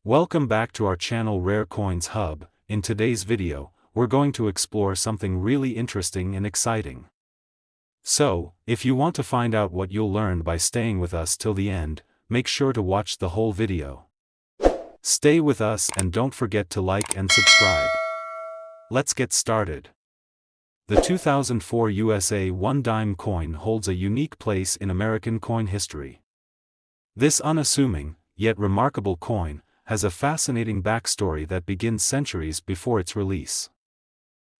Welcome back to our channel Rare Coins Hub. In today's video, we're going to explore something really interesting and exciting. So, if you want to find out what you'll learn by staying with us till the end, make sure to watch the whole video. Stay with us and don't forget to like and subscribe. Let's get started. The 2004 USA 1 dime coin holds a unique place in American coin history. This unassuming, yet remarkable coin, has a fascinating backstory that begins centuries before its release.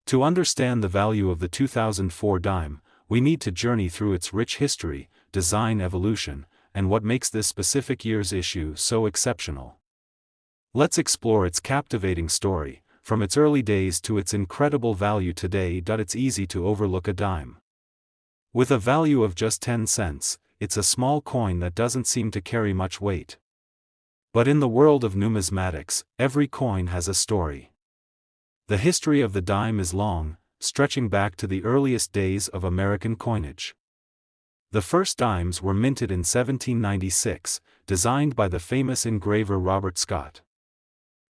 To understand the value of the 2004 dime, we need to journey through its rich history, design evolution, and what makes this specific year's issue so exceptional. Let's explore its captivating story, from its early days to its incredible value today. It's easy to overlook a dime. With a value of just 10 cents, it's a small coin that doesn't seem to carry much weight. But in the world of numismatics, every coin has a story. The history of the dime is long, stretching back to the earliest days of American coinage. The first dimes were minted in 1796, designed by the famous engraver Robert Scott.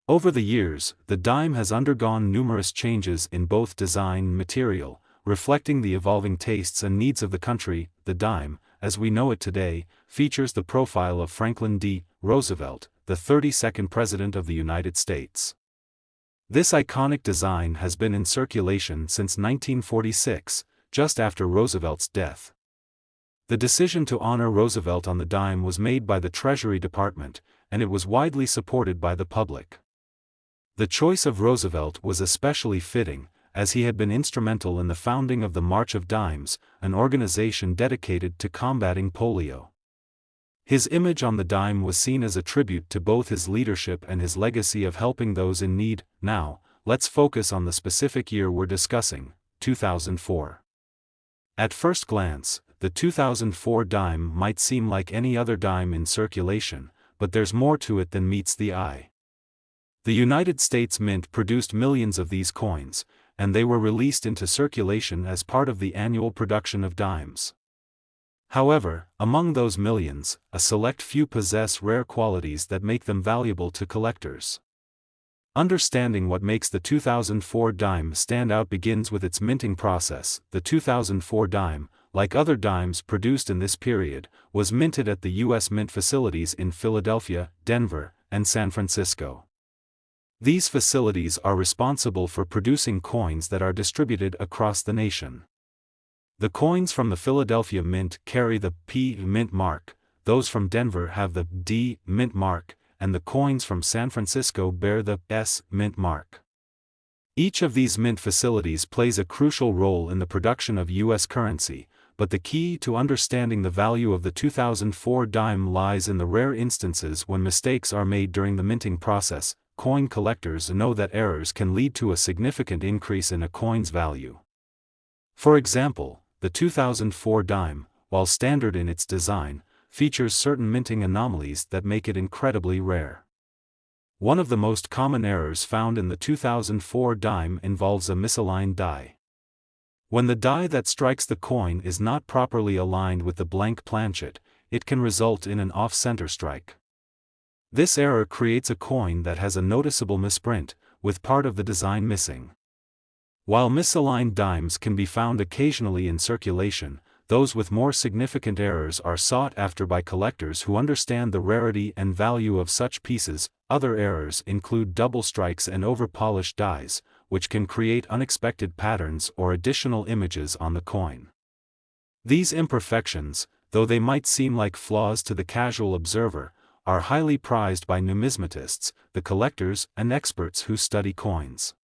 Over the years, the dime has undergone numerous changes in both design and material, reflecting the evolving tastes and needs of the country. The dime, as we know it today, features the profile of Franklin D. Roosevelt, the 32nd President of the United States. This iconic design has been in circulation since 1946, just after Roosevelt's death. The decision to honor Roosevelt on the dime was made by the Treasury Department, and it was widely supported by the public. The choice of Roosevelt was especially fitting, as he had been instrumental in the founding of the March of Dimes, an organization dedicated to combating polio. His image on the dime was seen as a tribute to both his leadership and his legacy of helping those in need. Now, let's focus on the specific year we're discussing, 2004. At first glance, the 2004 dime might seem like any other dime in circulation, but there's more to it than meets the eye. The United States Mint produced millions of these coins, and they were released into circulation as part of the annual production of dimes. However, among those millions, a select few possess rare qualities that make them valuable to collectors. Understanding what makes the 2004 dime stand out begins with its minting process. The 2004 dime, like other dimes produced in this period, was minted at the U.S. Mint facilities in Philadelphia, Denver, and San Francisco. These facilities are responsible for producing coins that are distributed across the nation. The coins from the Philadelphia Mint carry the P Mint mark, those from Denver have the D Mint mark, and the coins from San Francisco bear the S Mint mark. Each of these mint facilities plays a crucial role in the production of U.S. currency, but the key to understanding the value of the 2004 dime lies in the rare instances when mistakes are made during the minting process. Coin collectors know that errors can lead to a significant increase in a coin's value. For example, the 2004 dime, while standard in its design, features certain minting anomalies that make it incredibly rare. One of the most common errors found in the 2004 dime involves a misaligned die. When the die that strikes the coin is not properly aligned with the blank planchet, it can result in an off-center strike. This error creates a coin that has a noticeable misprint, with part of the design missing. While misaligned dimes can be found occasionally in circulation, those with more significant errors are sought after by collectors who understand the rarity and value of such pieces. Other errors include double strikes and over-polished dies, which can create unexpected patterns or additional images on the coin. These imperfections, though they might seem like flaws to the casual observer, are highly prized by numismatists, the collectors and experts who study coins.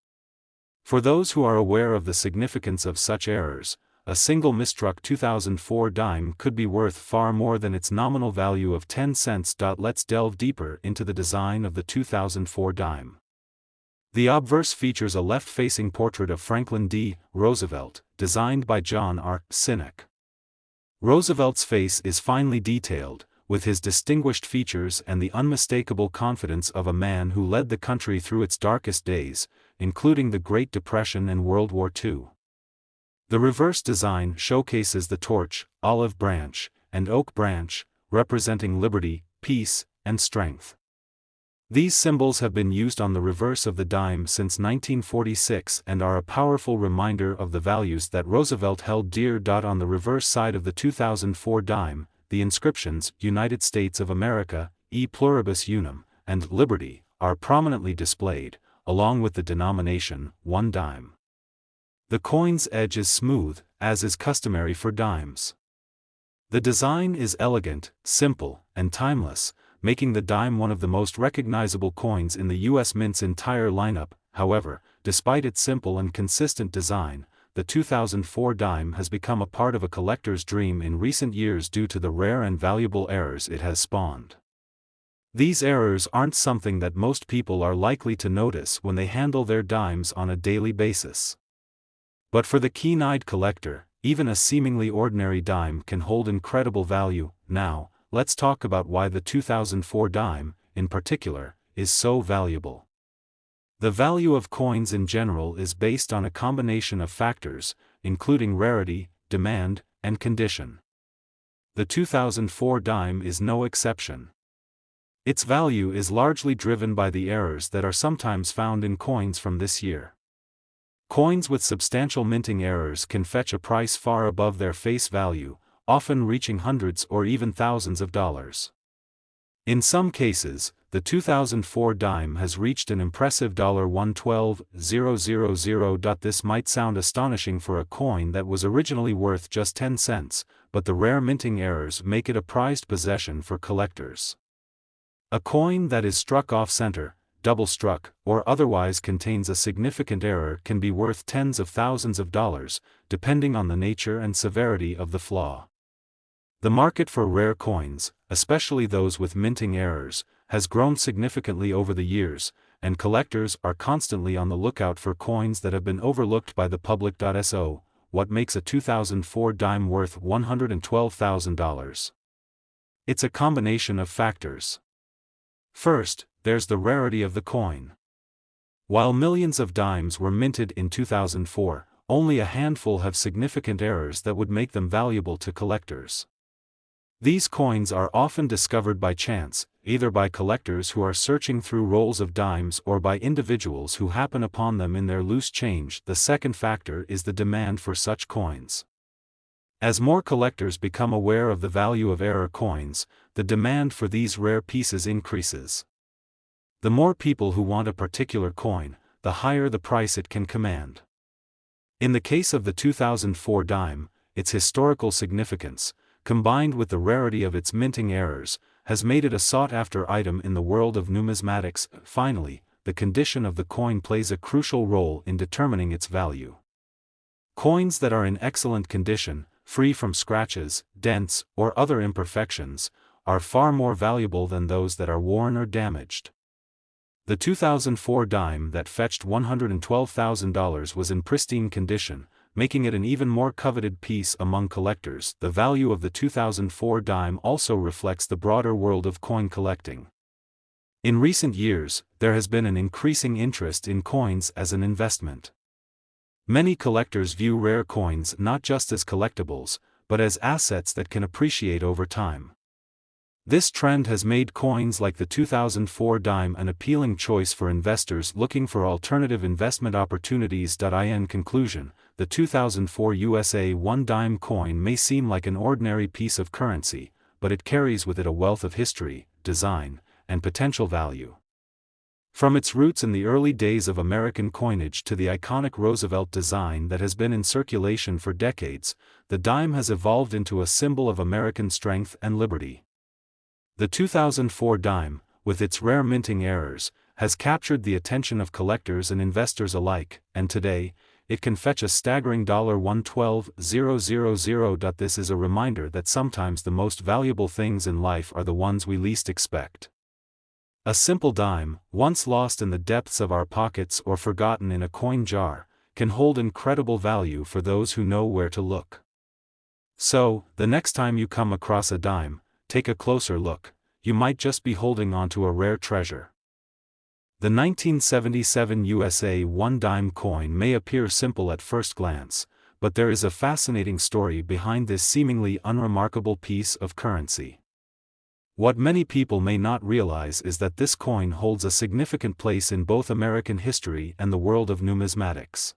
For those who are aware of the significance of such errors, a single misstruck 2004 dime could be worth far more than its nominal value of 10 cents. Let's delve deeper into the design of the 2004 dime. The obverse features a left-facing portrait of Franklin D. Roosevelt, designed by John R. Sinek. Roosevelt's face is finely detailed, with his distinguished features and the unmistakable confidence of a man who led the country through its darkest days, including the Great Depression and World War II. The reverse design showcases the torch, olive branch, and oak branch, representing liberty, peace, and strength. These symbols have been used on the reverse of the dime since 1946 and are a powerful reminder of the values that Roosevelt held dear. On the reverse side of the 2004 dime, the inscriptions United States of America, E pluribus unum, and Liberty are prominently displayed, along with the denomination, 1 dime. The coin's edge is smooth, as is customary for dimes. The design is elegant, simple, and timeless, making the dime one of the most recognizable coins in the U.S. Mint's entire lineup. However, despite its simple and consistent design, the 2004 dime has become a part of a collector's dream in recent years due to the rare and valuable errors it has spawned. These errors aren't something that most people are likely to notice when they handle their dimes on a daily basis. But for the keen-eyed collector, even a seemingly ordinary dime can hold incredible value. Now, let's talk about why the 2004 dime, in particular, is so valuable. The value of coins in general is based on a combination of factors, including rarity, demand, and condition. The 2004 dime is no exception. Its value is largely driven by the errors that are sometimes found in coins from this year. Coins with substantial minting errors can fetch a price far above their face value, often reaching hundreds or even thousands of dollars. In some cases, the 2004 dime has reached an impressive $112,000. This might sound astonishing for a coin that was originally worth just 10 cents, but the rare minting errors make it a prized possession for collectors. A coin that is struck off-center, double-struck, or otherwise contains a significant error can be worth tens of thousands of dollars, depending on the nature and severity of the flaw. The market for rare coins, especially those with minting errors, has grown significantly over the years, and collectors are constantly on the lookout for coins that have been overlooked by the public. So, what makes a 2004 dime worth $112,000? It's a combination of factors. First, there's the rarity of the coin. While millions of dimes were minted in 2004, only a handful have significant errors that would make them valuable to collectors. These coins are often discovered by chance, either by collectors who are searching through rolls of dimes or by individuals who happen upon them in their loose change. The second factor is the demand for such coins. As more collectors become aware of the value of error coins, the demand for these rare pieces increases. The more people who want a particular coin, the higher the price it can command. In the case of the 2004 dime, its historical significance, combined with the rarity of its minting errors, has made it a sought-after item in the world of numismatics. Finally, the condition of the coin plays a crucial role in determining its value. Coins that are in excellent condition, free from scratches, dents, or other imperfections, are far more valuable than those that are worn or damaged. The 2004 dime that fetched $112,000 was in pristine condition, making it an even more coveted piece among collectors. The value of the 2004 dime also reflects the broader world of coin collecting. In recent years, there has been an increasing interest in coins as an investment. Many collectors view rare coins not just as collectibles, but as assets that can appreciate over time. This trend has made coins like the 2004 dime an appealing choice for investors looking for alternative investment opportunities. In conclusion, the 2004 USA 1 dime coin may seem like an ordinary piece of currency, but it carries with it a wealth of history, design, and potential value. From its roots in the early days of American coinage to the iconic Roosevelt design that has been in circulation for decades, the dime has evolved into a symbol of American strength and liberty. The 2004 dime, with its rare minting errors, has captured the attention of collectors and investors alike, and today, it can fetch a staggering $112,000. This is a reminder that sometimes the most valuable things in life are the ones we least expect. A simple dime, once lost in the depths of our pockets or forgotten in a coin jar, can hold incredible value for those who know where to look. So, the next time you come across a dime, take a closer look. You might just be holding onto a rare treasure. The 1977 USA 1 dime coin may appear simple at first glance, but there is a fascinating story behind this seemingly unremarkable piece of currency. What many people may not realize is that this coin holds a significant place in both American history and the world of numismatics.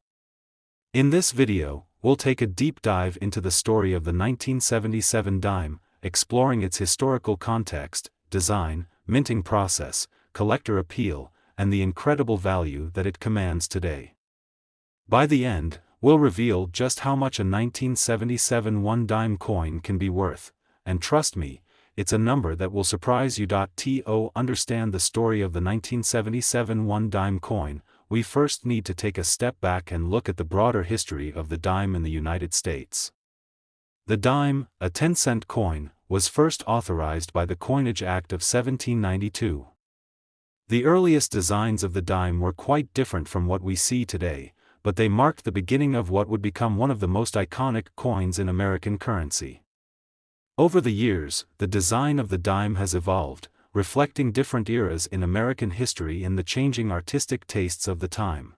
In this video, we'll take a deep dive into the story of the 1977 dime, exploring its historical context, design, minting process, collector appeal, and the incredible value that it commands today. By the end, we'll reveal just how much a 1977 one-dime coin can be worth, and trust me, it's a number that will surprise you. To understand the story of the 1977 one-dime coin, we first need to take a step back and look at the broader history of the dime in the United States. The dime, a 10-cent coin, was first authorized by the Coinage Act of 1792. The earliest designs of the dime were quite different from what we see today, but they marked the beginning of what would become one of the most iconic coins in American currency. Over the years, the design of the dime has evolved, reflecting different eras in American history and the changing artistic tastes of the time.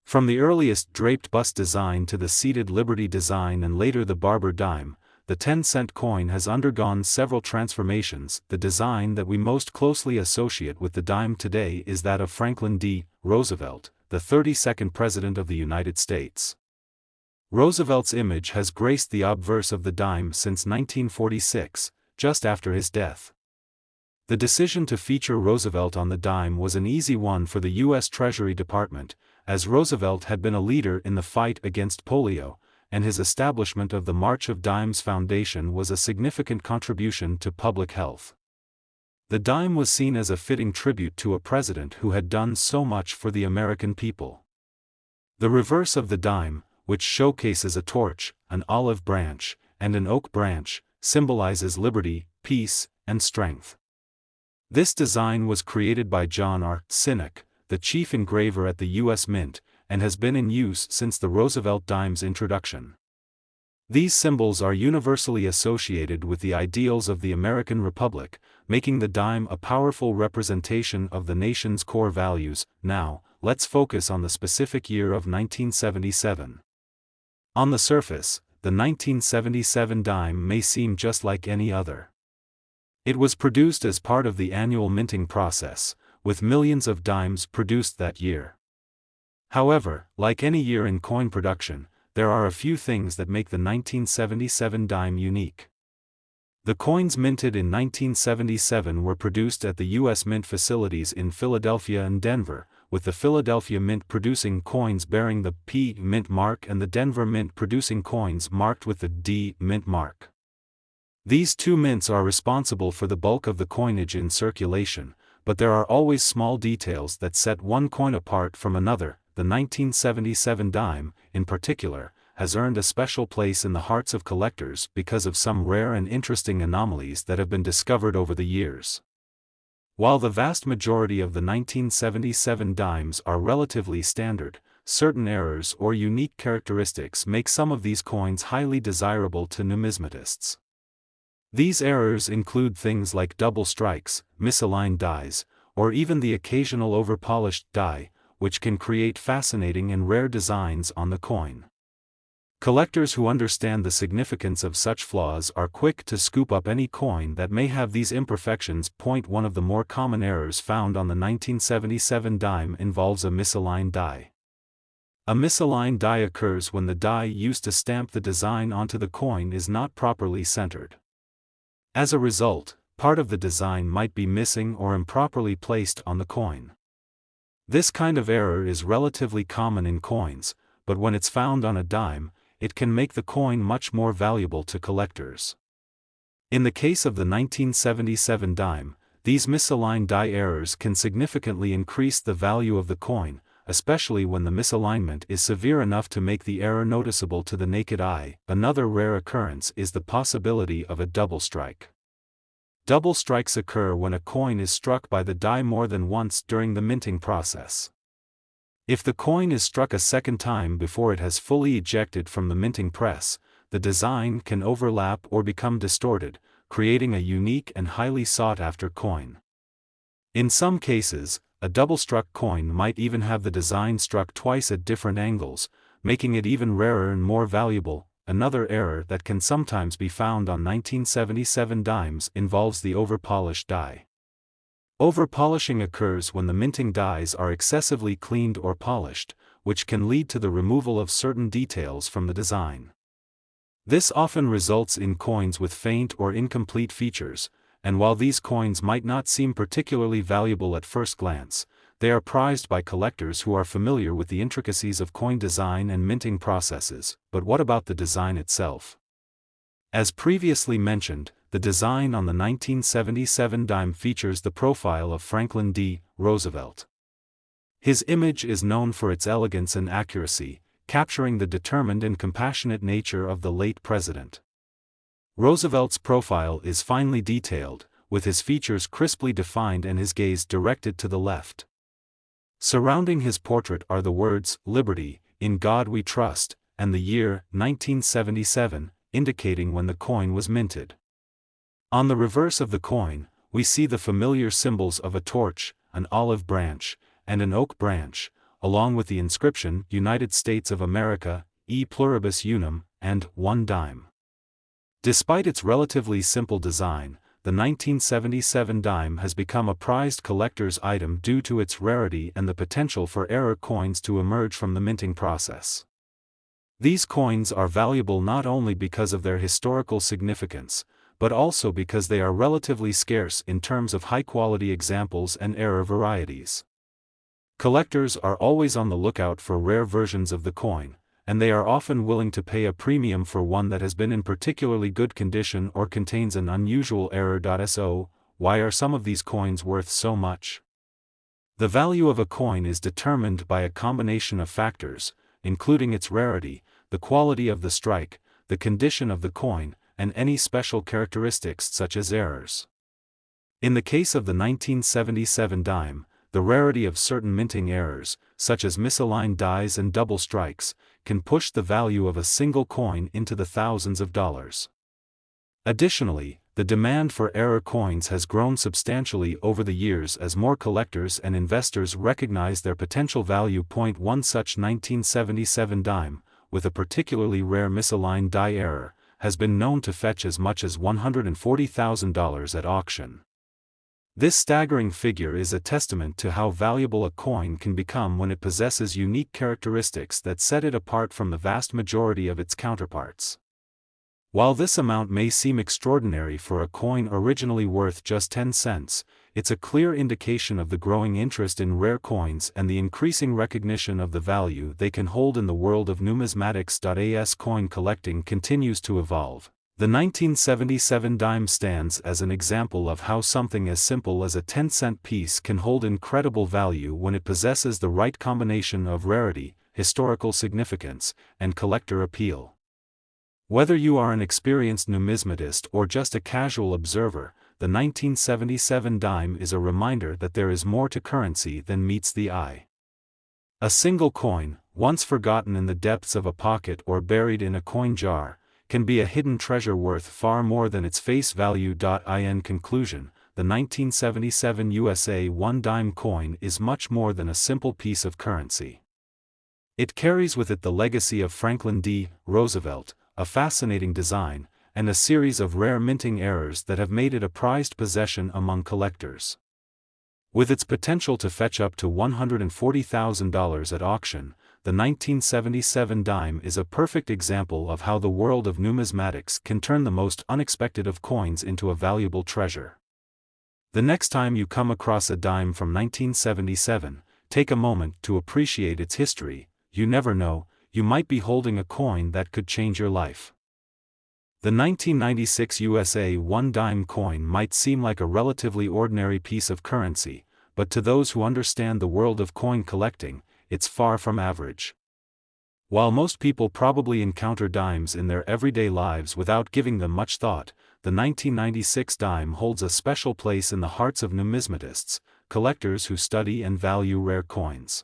From the earliest draped bust design to the seated Liberty design and later the barber dime, the 10-cent coin has undergone several transformations. The design that we most closely associate with the dime today is that of Franklin D. Roosevelt, the 32nd President of the United States. Roosevelt's image has graced the obverse of the dime since 1946, just after his death. The decision to feature Roosevelt on the dime was an easy one for the U.S. Treasury Department, as Roosevelt had been a leader in the fight against polio, and his establishment of the March of Dimes Foundation was a significant contribution to public health. The dime was seen as a fitting tribute to a president who had done so much for the American people. The reverse of the dime, which showcases a torch, an olive branch, and an oak branch, symbolizes liberty, peace, and strength. This design was created by John R. Sinnock, the chief engraver at the U.S. Mint, and has been in use since the Roosevelt dime's introduction. These symbols are universally associated with the ideals of the American Republic, making the dime a powerful representation of the nation's core values. Now, let's focus on the specific year of 1977. On the surface, the 1977 dime may seem just like any other. It was produced as part of the annual minting process, with millions of dimes produced that year. However, like any year in coin production, there are a few things that make the 1977 dime unique. The coins minted in 1977 were produced at the U.S. Mint facilities in Philadelphia and Denver, with the Philadelphia Mint producing coins bearing the P Mint mark and the Denver Mint producing coins marked with the D Mint mark. These two mints are responsible for the bulk of the coinage in circulation, but there are always small details that set one coin apart from another. The 1977 dime, in particular, has earned a special place in the hearts of collectors because of some rare and interesting anomalies that have been discovered over the years. While the vast majority of the 1977 dimes are relatively standard, certain errors or unique characteristics make some of these coins highly desirable to numismatists. These errors include things like double strikes, misaligned dies, or even the occasional over-polished die, which can create fascinating and rare designs on the coin. Collectors who understand the significance of such flaws are quick to scoop up any coin that may have these imperfections. One of the more common errors found on the 1977 dime involves a misaligned die. A misaligned die occurs when the die used to stamp the design onto the coin is not properly centered. As a result, part of the design might be missing or improperly placed on the coin. This kind of error is relatively common in coins, but when it's found on a dime, it can make the coin much more valuable to collectors. In the case of the 1977 dime, these misaligned die errors can significantly increase the value of the coin, especially when the misalignment is severe enough to make the error noticeable to the naked eye. Another rare occurrence is the possibility of a double strike. Double strikes occur when a coin is struck by the die more than once during the minting process. If the coin is struck a second time before it has fully ejected from the minting press, the design can overlap or become distorted, creating a unique and highly sought-after coin. In some cases, a double-struck coin might even have the design struck twice at different angles, making it even rarer and more valuable. another error that can sometimes be found on 1977 dimes involves the over-polished die. Over-polishing occurs when the minting dies are excessively cleaned or polished, which can lead to the removal of certain details from the design. This often results in coins with faint or incomplete features, and while these coins might not seem particularly valuable at first glance, they are prized by collectors who are familiar with the intricacies of coin design and minting processes. But what about the design itself? As previously mentioned, the design on the 1977 dime features the profile of Franklin D. Roosevelt. His image is known for its elegance and accuracy, capturing the determined and compassionate nature of the late president. Roosevelt's profile is finely detailed, with his features crisply defined and his gaze directed to the left. Surrounding his portrait are the words, "Liberty, in God we trust," and the year, 1977, indicating when the coin was minted. On the reverse of the coin, we see the familiar symbols of a torch, an olive branch, and an oak branch, along with the inscription, United States of America, e pluribus unum, and 1 dime. Despite its relatively simple design, the 1977 dime has become a prized collector's item due to its rarity and the potential for error coins to emerge from the minting process. These coins are valuable not only because of their historical significance, but also because they are relatively scarce in terms of high-quality examples and error varieties. Collectors are always on the lookout for rare versions of the coin, and they are often willing to pay a premium for one that has been in particularly good condition or contains an unusual error. So, why are some of these coins worth so much? The value of a coin is determined by a combination of factors, including its rarity, the quality of the strike, the condition of the coin, and any special characteristics such as errors. In the case of the 1977 dime, the rarity of certain minting errors, such as misaligned dies and double strikes, can push the value of a single coin into the thousands of dollars. Additionally, the demand for error coins has grown substantially over the years as more collectors and investors recognize their potential value. One such 1977 dime, with a particularly rare misaligned die error, has been known to fetch as much as $140,000 at auction. This staggering figure is a testament to how valuable a coin can become when it possesses unique characteristics that set it apart from the vast majority of its counterparts. While this amount may seem extraordinary for a coin originally worth just 10 cents, it's a clear indication of the growing interest in rare coins and the increasing recognition of the value they can hold in the world of numismatics. As coin collecting continues to evolve, the 1977 dime stands as an example of how something as simple as a 10-cent piece can hold incredible value when it possesses the right combination of rarity, historical significance, and collector appeal. Whether you are an experienced numismatist or just a casual observer, the 1977 dime is a reminder that there is more to currency than meets the eye. A single coin, once forgotten in the depths of a pocket or buried in a coin jar, can be a hidden treasure worth far more than its face value. In conclusion, the 1977 USA 1 dime coin is much more than a simple piece of currency. It carries with it the legacy of Franklin D. Roosevelt, a fascinating design, and a series of rare minting errors that have made it a prized possession among collectors. With its potential to fetch up to $140,000 at auction, the 1977 dime is a perfect example of how the world of numismatics can turn the most unexpected of coins into a valuable treasure. The next time you come across a dime from 1977, take a moment to appreciate its history. You never know, you might be holding a coin that could change your life. The 1996 USA 1 dime coin might seem like a relatively ordinary piece of currency, but to those who understand the world of coin collecting, it's far from average. While most people probably encounter dimes in their everyday lives without giving them much thought, the 1996 dime holds a special place in the hearts of numismatists, collectors who study and value rare coins.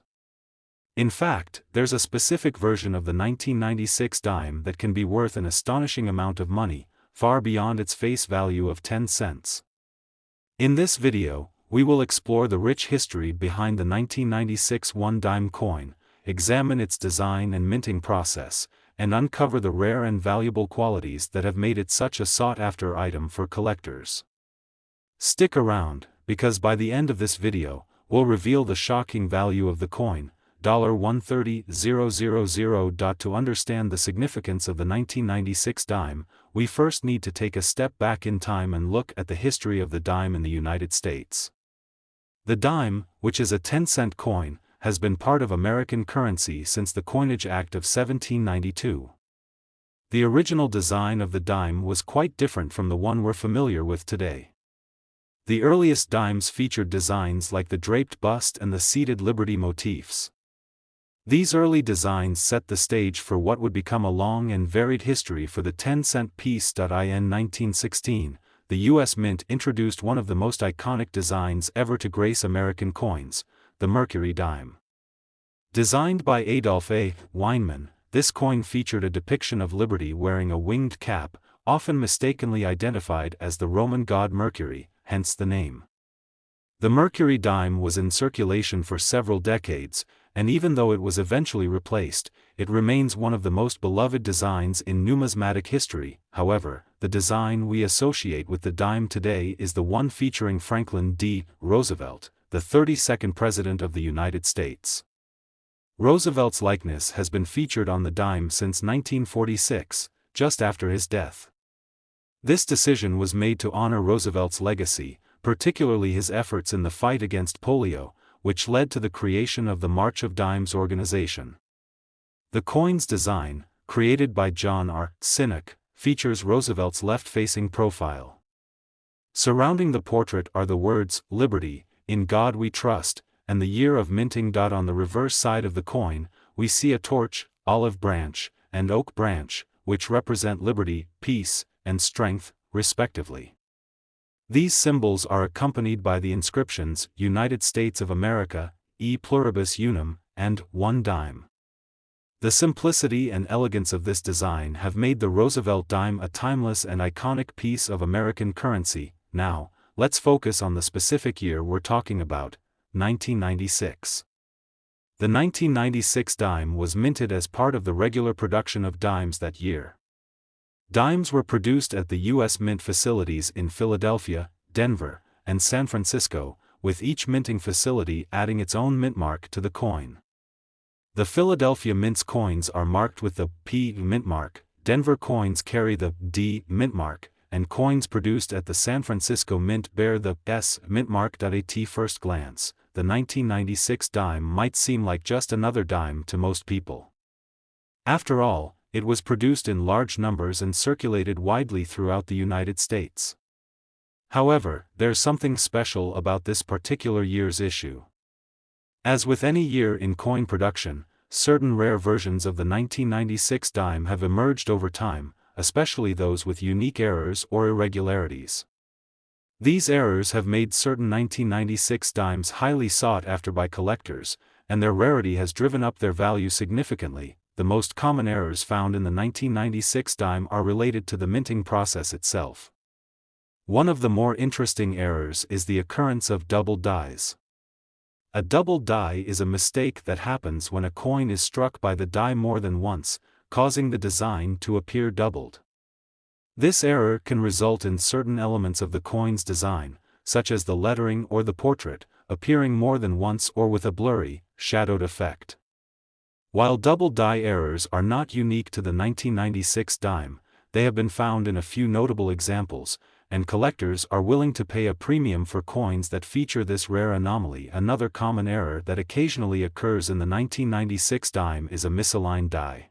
In fact, there's a specific version of the 1996 dime that can be worth an astonishing amount of money, far beyond its face value of 10 cents. In this video, we will explore the rich history behind the 1996 1 dime coin, examine its design and minting process, and uncover the rare and valuable qualities that have made it such a sought-after item for collectors. Stick around, because by the end of this video, we'll reveal the shocking value of the coin, $130,000. To understand the significance of the 1996 dime, we first need to take a step back in time and look at the history of the dime in the United States. The dime, which is a 10-cent coin, has been part of American currency since the Coinage Act of 1792. The original design of the dime was quite different from the one we're familiar with today. The earliest dimes featured designs like the draped bust and the seated Liberty motifs. These early designs set the stage for what would become a long and varied history for the 10-cent piece. In 1916, the U.S. Mint introduced one of the most iconic designs ever to grace American coins, the Mercury dime. Designed by Adolph A. Weinman, this coin featured a depiction of Liberty wearing a winged cap, often mistakenly identified as the Roman god Mercury, hence the name. The Mercury dime was in circulation for several decades, and even though it was eventually replaced, it remains one of the most beloved designs in numismatic history. However, the design we associate with the dime today is the one featuring Franklin D. Roosevelt, the 32nd President of the United States. Roosevelt's likeness has been featured on the dime since 1946, just after his death. This decision was made to honor Roosevelt's legacy, particularly his efforts in the fight against polio, which led to the creation of the March of Dimes organization. The coin's design, created by John R. Sinek, features Roosevelt's left-facing profile. Surrounding the portrait are the words, "Liberty, in God we trust," and the year of minting. On the reverse side of the coin, we see a torch, olive branch, and oak branch, which represent liberty, peace, and strength, respectively. These symbols are accompanied by the inscriptions, United States of America, E pluribus unum, and one dime. The simplicity and elegance of this design have made the Roosevelt dime a timeless and iconic piece of American currency. Now, let's focus on the specific year we're talking about, 1996. The 1996 dime was minted as part of the regular production of dimes that year. Dimes were produced at the U.S. Mint facilities in Philadelphia, Denver, and San Francisco, with each minting facility adding its own mint mark to the coin. The Philadelphia Mint's coins are marked with the P mint mark, Denver coins carry the D mint mark, and coins produced at the San Francisco Mint bear the S mint mark. At first glance, the 1996 dime might seem like just another dime to most people. After all, it was produced in large numbers and circulated widely throughout the United States. However, there's something special about this particular year's issue. As with any year in coin production, certain rare versions of the 1996 dime have emerged over time, especially those with unique errors or irregularities. These errors have made certain 1996 dimes highly sought after by collectors, and their rarity has driven up their value significantly. The most common errors found in the 1996 dime are related to the minting process itself. One of the more interesting errors is the occurrence of double dies. A double die is a mistake that happens when a coin is struck by the die more than once, causing the design to appear doubled. This error can result in certain elements of the coin's design, such as the lettering or the portrait, appearing more than once or with a blurry, shadowed effect. While double die errors are not unique to the 1996 dime, they have been found in a few notable examples, and collectors are willing to pay a premium for coins that feature this rare anomaly. Another common error that occasionally occurs in the 1996 dime is a misaligned die.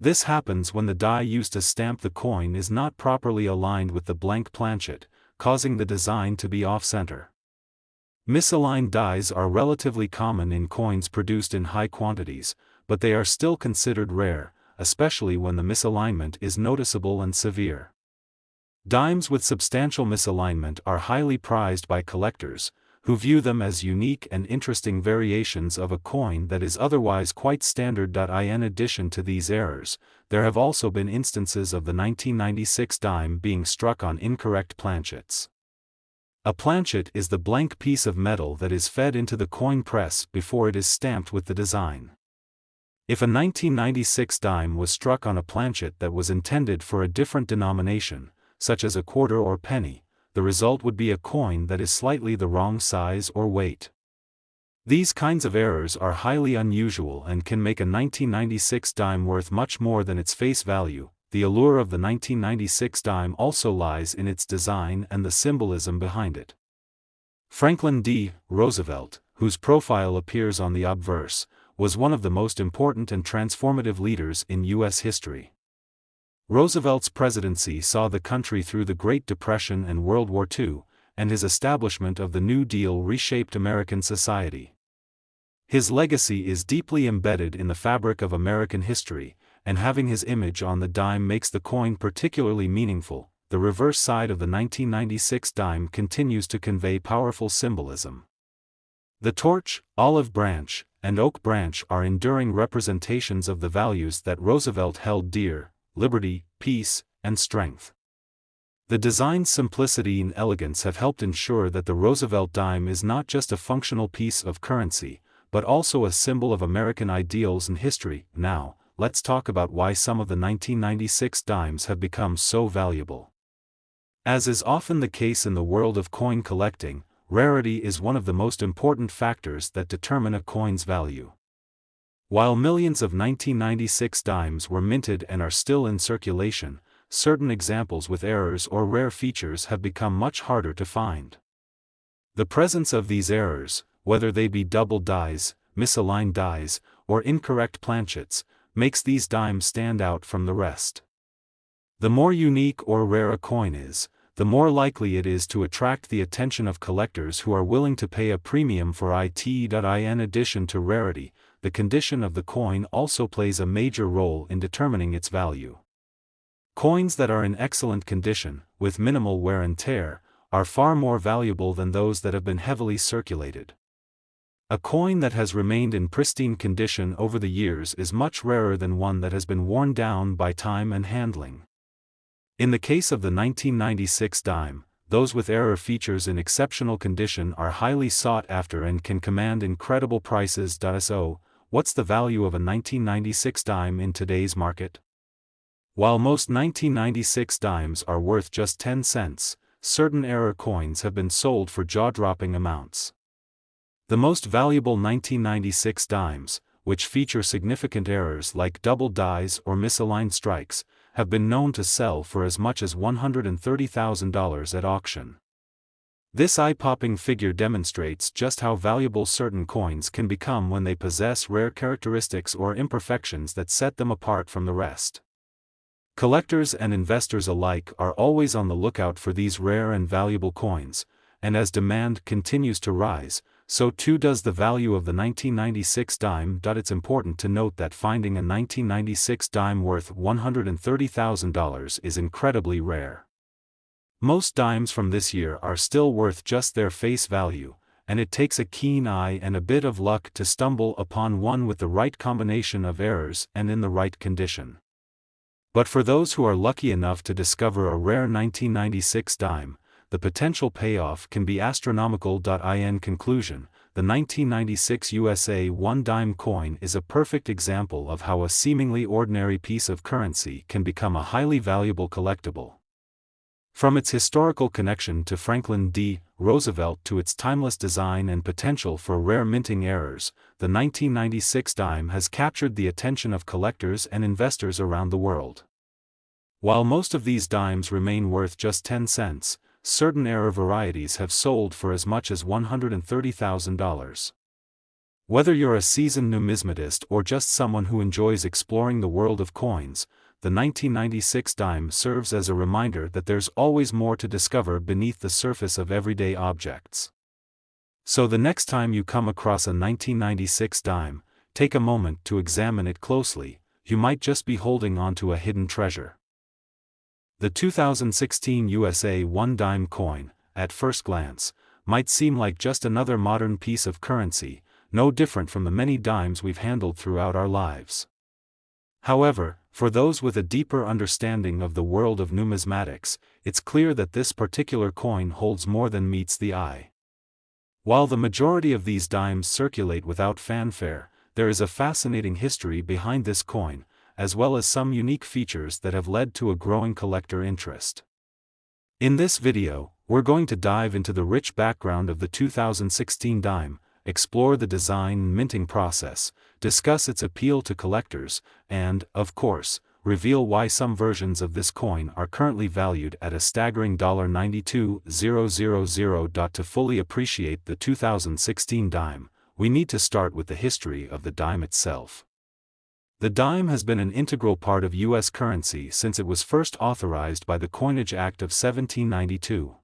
This happens when the die used to stamp the coin is not properly aligned with the blank planchet, causing the design to be off-center. Misaligned dies are relatively common in coins produced in high quantities, but they are still considered rare, especially when the misalignment is noticeable and severe. Dimes with substantial misalignment are highly prized by collectors, who view them as unique and interesting variations of a coin that is otherwise quite standard. In addition to these errors, there have also been instances of the 1996 dime being struck on incorrect planchets. A planchet is the blank piece of metal that is fed into the coin press before it is stamped with the design. If a 1996 dime was struck on a planchet that was intended for a different denomination, such as a quarter or penny, the result would be a coin that is slightly the wrong size or weight. These kinds of errors are highly unusual and can make a 1996 dime worth much more than its face value. The allure of the 1996 dime also lies in its design and the symbolism behind it. Franklin D. Roosevelt, whose profile appears on the obverse, was one of the most important and transformative leaders in U.S. history. Roosevelt's presidency saw the country through the Great Depression and World War II, and his establishment of the New Deal reshaped American society. His legacy is deeply embedded in the fabric of American history, and having his image on the dime makes the coin particularly meaningful. The reverse side of the 1996 dime continues to convey powerful symbolism. The torch, olive branch, and oak branch are enduring representations of the values that Roosevelt held dear: liberty, peace, and strength. The design's simplicity and elegance have helped ensure that the Roosevelt dime is not just a functional piece of currency, but also a symbol of American ideals and history. Now, let's talk about why some of the 1996 dimes have become so valuable. As is often the case in the world of coin collecting, rarity is one of the most important factors that determine a coin's value. While millions of 1996 dimes were minted and are still in circulation, certain examples with errors or rare features have become much harder to find. The presence of these errors, whether they be double dies, misaligned dies, or incorrect planchets, makes these dimes stand out from the rest. The more unique or rare a coin is, the more likely it is to attract the attention of collectors who are willing to pay a premium for it. In addition to rarity, the condition of the coin also plays a major role in determining its value. Coins that are in excellent condition, with minimal wear and tear, are far more valuable than those that have been heavily circulated. A coin that has remained in pristine condition over the years is much rarer than one that has been worn down by time and handling. In the case of the 1996 dime, those with error features in exceptional condition are highly sought after and can command incredible prices. So, what's the value of a 1996 dime in today's market? While most 1996 dimes are worth just 10 cents, certain error coins have been sold for jaw-dropping amounts. The most valuable 1996 dimes, which feature significant errors like double dies or misaligned strikes, have been known to sell for as much as $130,000 at auction. This eye-popping figure demonstrates just how valuable certain coins can become when they possess rare characteristics or imperfections that set them apart from the rest. Collectors and investors alike are always on the lookout for these rare and valuable coins, and as demand continues to rise, so too does the value of the 1996 dime. It's important to note that finding a 1996 dime worth $130,000 is incredibly rare. Most dimes from this year are still worth just their face value, and it takes a keen eye and a bit of luck to stumble upon one with the right combination of errors and in the right condition. But for those who are lucky enough to discover a rare 1996 dime, the potential payoff can be astronomical. In conclusion, the 1996 USA 1 dime coin is a perfect example of how a seemingly ordinary piece of currency can become a highly valuable collectible. From its historical connection to Franklin D. Roosevelt to its timeless design and potential for rare minting errors, the 1996 dime has captured the attention of collectors and investors around the world. While most of these dimes remain worth just 10 cents, certain error varieties have sold for as much as $130,000. Whether you're a seasoned numismatist or just someone who enjoys exploring the world of coins, the 1996 dime serves as a reminder that there's always more to discover beneath the surface of everyday objects. So the next time you come across a 1996 dime, take a moment to examine it closely. You might just be holding onto a hidden treasure. The 2016 USA 1 dime coin, at first glance, might seem like just another modern piece of currency, no different from the many dimes we've handled throughout our lives. However, for those with a deeper understanding of the world of numismatics, it's clear that this particular coin holds more than meets the eye. While the majority of these dimes circulate without fanfare, there is a fascinating history behind this coin, as well as some unique features that have led to a growing collector interest. In this video, we're going to dive into the rich background of the 2016 dime, explore the design and minting process, discuss its appeal to collectors, and, of course, reveal why some versions of this coin are currently valued at a staggering $92,000. To fully appreciate the 2016 dime, we need to start with the history of the dime itself. The dime has been an integral part of U.S. currency since it was first authorized by the Coinage Act of 1792.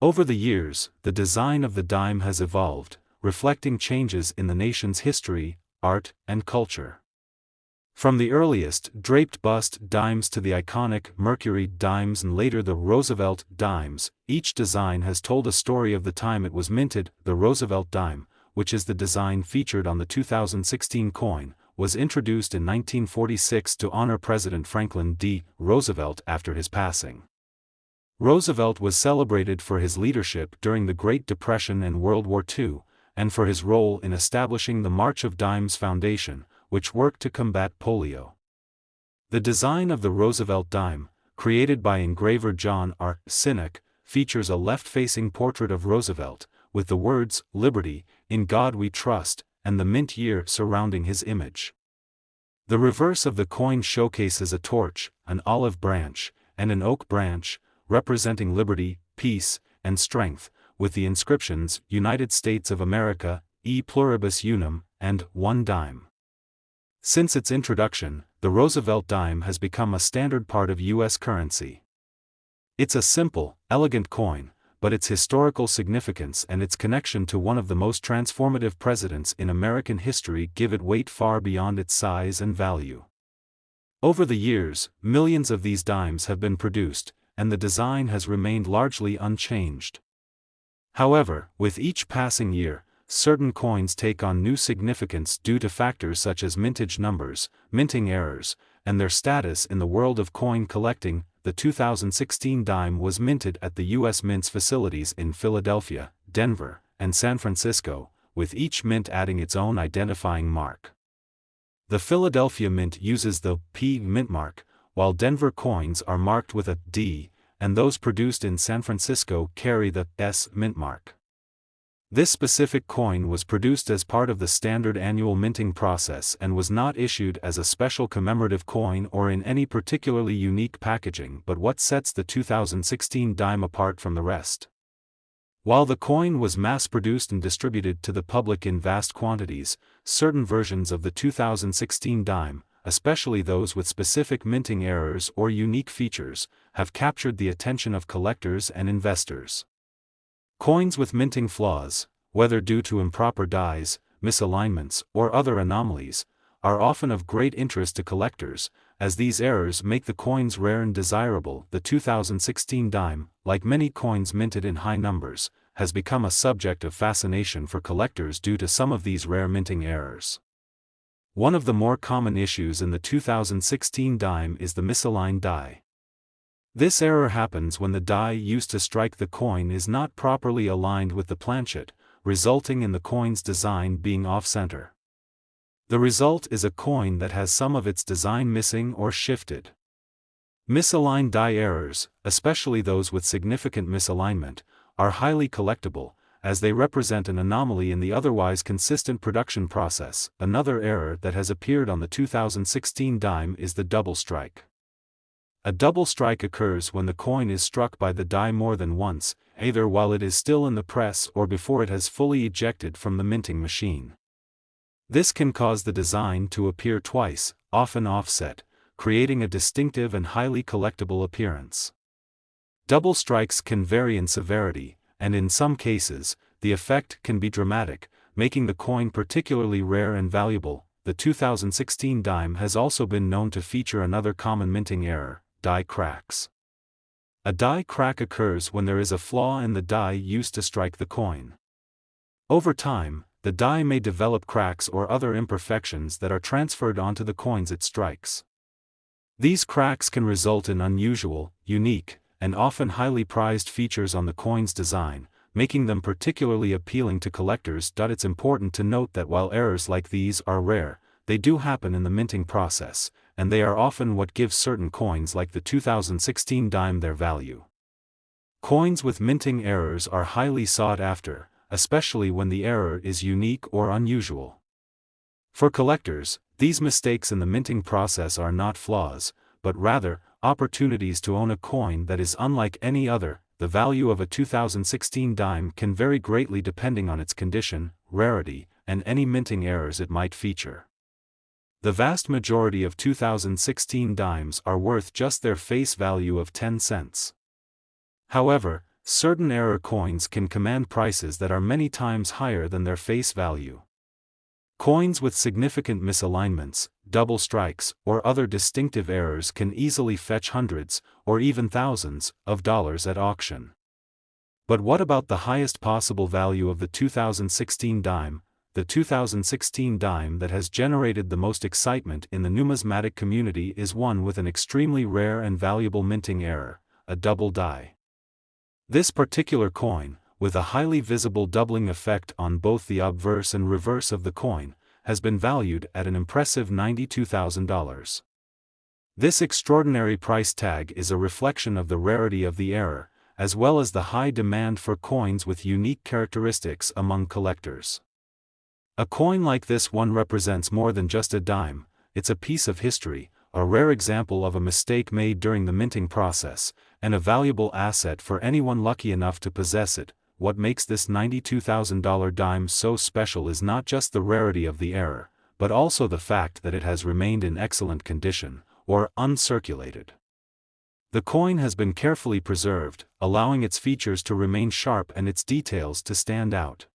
Over the years, the design of the dime has evolved, reflecting changes in the nation's history, art, and culture. From the earliest draped bust dimes to the iconic Mercury dimes and later the Roosevelt dimes, each design has told a story of the time it was minted. The Roosevelt dime, which is the design featured on the 2016 coin, was introduced in 1946 to honor President Franklin D. Roosevelt after his passing. Roosevelt was celebrated for his leadership during the Great Depression and World War II, and for his role in establishing the March of Dimes Foundation, which worked to combat polio. The design of the Roosevelt dime, created by engraver John R. Sinek, features a left-facing portrait of Roosevelt, with the words, "Liberty, in God we trust," and the mint year surrounding his image. The reverse of the coin showcases a torch, an olive branch, and an oak branch, representing liberty, peace, and strength, with the inscriptions, United States of America, E pluribus unum, and one dime. Since its introduction, the Roosevelt dime has become a standard part of U.S. currency. It's a simple, elegant coin, but its historical significance and its connection to one of the most transformative presidents in American history give it weight far beyond its size and value. Over the years, millions of these dimes have been produced, and the design has remained largely unchanged. However, with each passing year, certain coins take on new significance due to factors such as mintage numbers, minting errors, and their status in the world of coin collecting. The 2016 dime was minted at the U.S. Mint's facilities in Philadelphia, Denver, and San Francisco, with each mint adding its own identifying mark. The Philadelphia Mint uses the P mint mark, while Denver coins are marked with a D, and those produced in San Francisco carry the S mint mark. This specific coin was produced as part of the standard annual minting process and was not issued as a special commemorative coin or in any particularly unique packaging. But what sets the 2016 dime apart from the rest? While the coin was mass-produced and distributed to the public in vast quantities, certain versions of the 2016 dime, especially those with specific minting errors or unique features, have captured the attention of collectors and investors. Coins with minting flaws, whether due to improper dies, misalignments, or other anomalies, are often of great interest to collectors, as these errors make the coins rare and desirable. The 2016 dime, like many coins minted in high numbers, has become a subject of fascination for collectors due to some of these rare minting errors. One of the more common issues in the 2016 dime is the misaligned die. This error happens when the die used to strike the coin is not properly aligned with the planchet, resulting in the coin's design being off-center. The result is a coin that has some of its design missing or shifted. Misaligned die errors, especially those with significant misalignment, are highly collectible, as they represent an anomaly in the otherwise consistent production process. Another error that has appeared on the 2016 dime is the double strike. A double strike occurs when the coin is struck by the die more than once, either while it is still in the press or before it has fully ejected from the minting machine. This can cause the design to appear twice, often offset, creating a distinctive and highly collectible appearance. Double strikes can vary in severity, and in some cases, the effect can be dramatic, making the coin particularly rare and valuable. The 2016 dime has also been known to feature another common minting error: die cracks. A die crack occurs when there is a flaw in the die used to strike the coin. Over time, the die may develop cracks or other imperfections that are transferred onto the coins it strikes. These cracks can result in unusual, unique, and often highly prized features on the coin's design, making them particularly appealing to collectors. It's important to note that while errors like these are rare, they do happen in the minting process, and they are often what gives certain coins like the 2016 dime their value. Coins with minting errors are highly sought after, especially when the error is unique or unusual. For collectors, these mistakes in the minting process are not flaws, but rather, opportunities to own a coin that is unlike any other. The value of a 2016 dime can vary greatly depending on its condition, rarity, and any minting errors it might feature. The vast majority of 2016 dimes are worth just their face value of 10 cents. However, certain error coins can command prices that are many times higher than their face value. Coins with significant misalignments, double strikes, or other distinctive errors can easily fetch hundreds, or even thousands, of dollars at auction. But what about the highest possible value of the 2016 dime, the 2016 dime that has generated the most excitement in the numismatic community is one with an extremely rare and valuable minting error, a double die. This particular coin, with a highly visible doubling effect on both the obverse and reverse of the coin, has been valued at an impressive $92,000. This extraordinary price tag is a reflection of the rarity of the error, as well as the high demand for coins with unique characteristics among collectors. A coin like this one represents more than just a dime, it's a piece of history, a rare example of a mistake made during the minting process, and a valuable asset for anyone lucky enough to possess it. What makes this $92,000 dime so special is not just the rarity of the error, but also the fact that it has remained in excellent condition, or uncirculated. The coin has been carefully preserved, allowing its features to remain sharp and its details to stand out.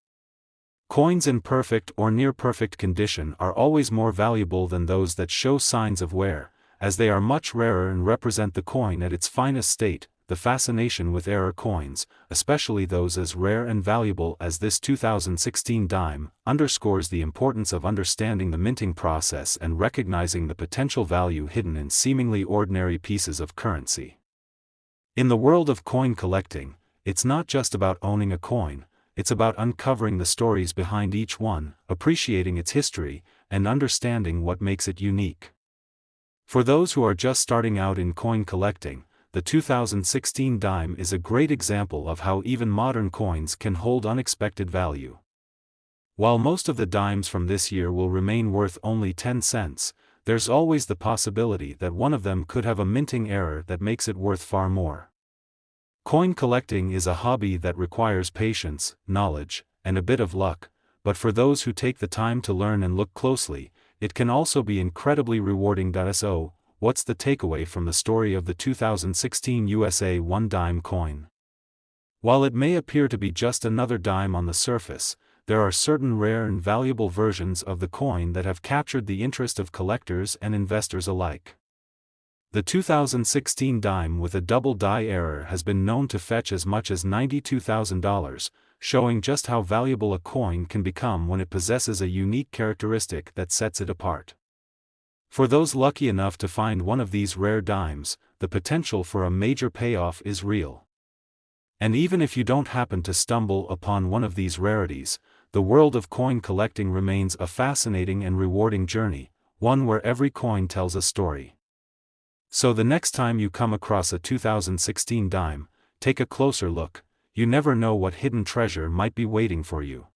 Coins in perfect or near-perfect condition are always more valuable than those that show signs of wear, as they are much rarer and represent the coin at its finest state. The fascination with error coins, especially those as rare and valuable as this 2016 dime, underscores the importance of understanding the minting process and recognizing the potential value hidden in seemingly ordinary pieces of currency. In the world of coin collecting, it's not just about owning a coin, it's about uncovering the stories behind each one, appreciating its history, and understanding what makes it unique. For those who are just starting out in coin collecting, the 2016 dime is a great example of how even modern coins can hold unexpected value. While most of the dimes from this year will remain worth only 10 cents, there's always the possibility that one of them could have a minting error that makes it worth far more. Coin collecting is a hobby that requires patience, knowledge, and a bit of luck, but for those who take the time to learn and look closely, it can also be incredibly rewarding. So, what's the takeaway from the story of the 2016 USA 1 dime coin? While it may appear to be just another dime on the surface, there are certain rare and valuable versions of the coin that have captured the interest of collectors and investors alike. The 2016 dime with a double die error has been known to fetch as much as $92,000, showing just how valuable a coin can become when it possesses a unique characteristic that sets it apart. For those lucky enough to find one of these rare dimes, the potential for a major payoff is real. And even if you don't happen to stumble upon one of these rarities, the world of coin collecting remains a fascinating and rewarding journey, one where every coin tells a story. So the next time you come across a 2016 dime, take a closer look. You never know what hidden treasure might be waiting for you.